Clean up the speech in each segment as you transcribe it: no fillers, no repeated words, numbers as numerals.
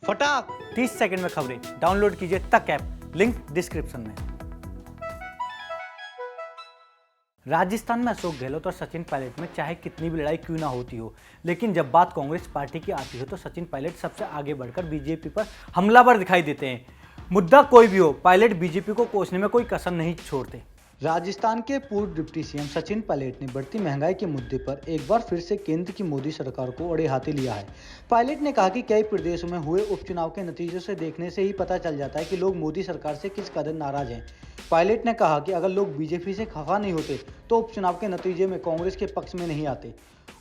फटाक 30 सेकंड में खबरें डाउनलोड कीजिए तक ऐप, लिंक डिस्क्रिप्शन में। राजस्थान में अशोक गहलोत और सचिन पायलट में चाहे कितनी भी लड़ाई क्यों ना होती हो, लेकिन जब बात कांग्रेस पार्टी की आती हो तो सचिन पायलट सबसे आगे बढ़कर बीजेपी पर हमलावर दिखाई देते हैं। मुद्दा कोई भी हो, पायलट बीजेपी को कोसने में कोई कसर नहीं छोड़ते। राजस्थान के पूर्व डिप्टी सीएम सचिन पायलट ने बढ़ती महंगाई के मुद्दे पर एक बार फिर से केंद्र की मोदी सरकार को अड़े हाथे लिया है। पायलट ने कहा कि कई प्रदेशों में हुए उपचुनाव के नतीजों से देखने से ही पता चल जाता है कि लोग मोदी सरकार से किस कदर नाराज हैं। पायलट ने कहा कि अगर लोग बीजेपी से खफा नहीं होते तो उपचुनाव के नतीजे में कांग्रेस के पक्ष में नहीं आते।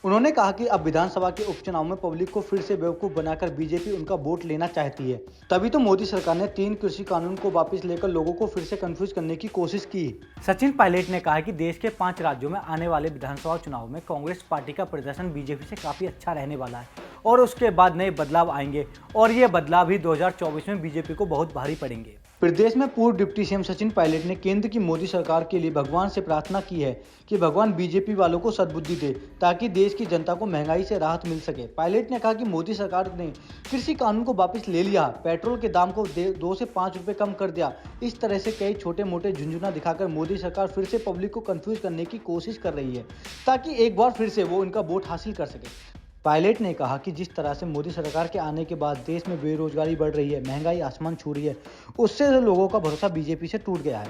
उन्होंने कहा कि अब विधानसभा के उपचुनाव में पब्लिक को फिर से बेवकूफ बनाकर बीजेपी उनका वोट लेना चाहती है। तभी तो मोदी सरकार ने 3 कृषि कानून को वापस लेकर लोगों को फिर से कंफ्यूज करने की कोशिश की। सचिन पायलट ने कहा कि देश के 5 राज्यों में आने वाले विधानसभा चुनाव में कांग्रेस पार्टी का प्रदर्शन बीजेपी से काफी अच्छा रहने वाला है और उसके बाद नए बदलाव आएंगे और ये बदलाव ही 2024 में बीजेपी को बहुत भारी पड़ेंगे। प्रदेश में पूर्व डिप्टी सीएम सचिन पायलट ने केंद्र की मोदी सरकार के लिए भगवान से प्रार्थना की है कि भगवान बीजेपी वालों को सद्बुद्धि दे ताकि देश की जनता को महंगाई से राहत मिल सके। पायलट ने कहा कि मोदी सरकार ने कृषि कानून को वापस ले लिया, पेट्रोल के दाम को 2 से 5 रुपए कम कर दिया। इस तरह से कई छोटे मोटे झुंझुना दिखाकर मोदी सरकार फिर से पब्लिक को कंफ्यूज करने की कोशिश कर रही है ताकि एक बार फिर से वो इनका वोट हासिल कर सके। पायलट ने कहा कि जिस तरह से मोदी सरकार के आने के बाद देश में बेरोजगारी बढ़ रही है, महंगाई आसमान छू रही है, उससे लोगों का भरोसा बीजेपी से टूट गया है।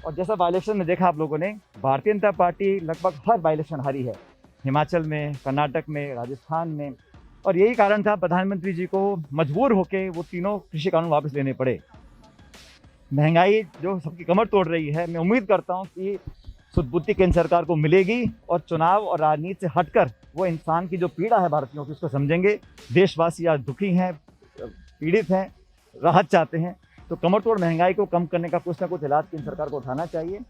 और जैसा बाई इलेक्शन में देखा आप लोगों ने, भारतीय जनता पार्टी लगभग हर बाई इलेक्शन हारी है, हिमाचल में, कर्नाटक में, राजस्थान में। और यही कारण था प्रधानमंत्री जी को मजबूर होकर वो तीनों कृषि कानून वापस लेने पड़े। महंगाई जो सबकी कमर तोड़ रही है, मैं उम्मीद करता हूँ कि सद्बुद्धि केंद्र सरकार को मिलेगी और चुनाव और राजनीति से हटकर वो इंसान की जो पीड़ा है भारतीयों की उसको समझेंगे। देशवासी आज दुखी हैं, पीड़ित हैं, राहत चाहते हैं, तो कमर तोड़ महंगाई को कम करने का कुछ ना कुछ इलाज केंद्र सरकार को उठाना चाहिए।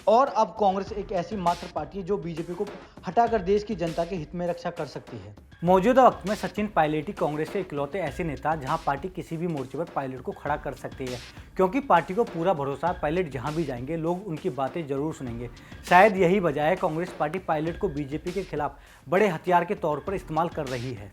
और अब कांग्रेस एक ऐसी मात्र पार्टी है जो बीजेपी को हटाकर देश की जनता के हित में रक्षा कर सकती है। मौजूदा वक्त में सचिन पायलट ही कांग्रेस के इकलौते ऐसे नेता जहां पार्टी किसी भी मोर्चे पर पायलट को खड़ा कर सकती है, क्योंकि पार्टी को पूरा भरोसा है पायलट जहां भी जाएंगे लोग उनकी बातें जरूर सुनेंगे। शायद यही वजह है कांग्रेस पार्टी पायलट को बीजेपी के खिलाफ बड़े हथियार के तौर पर इस्तेमाल कर रही है।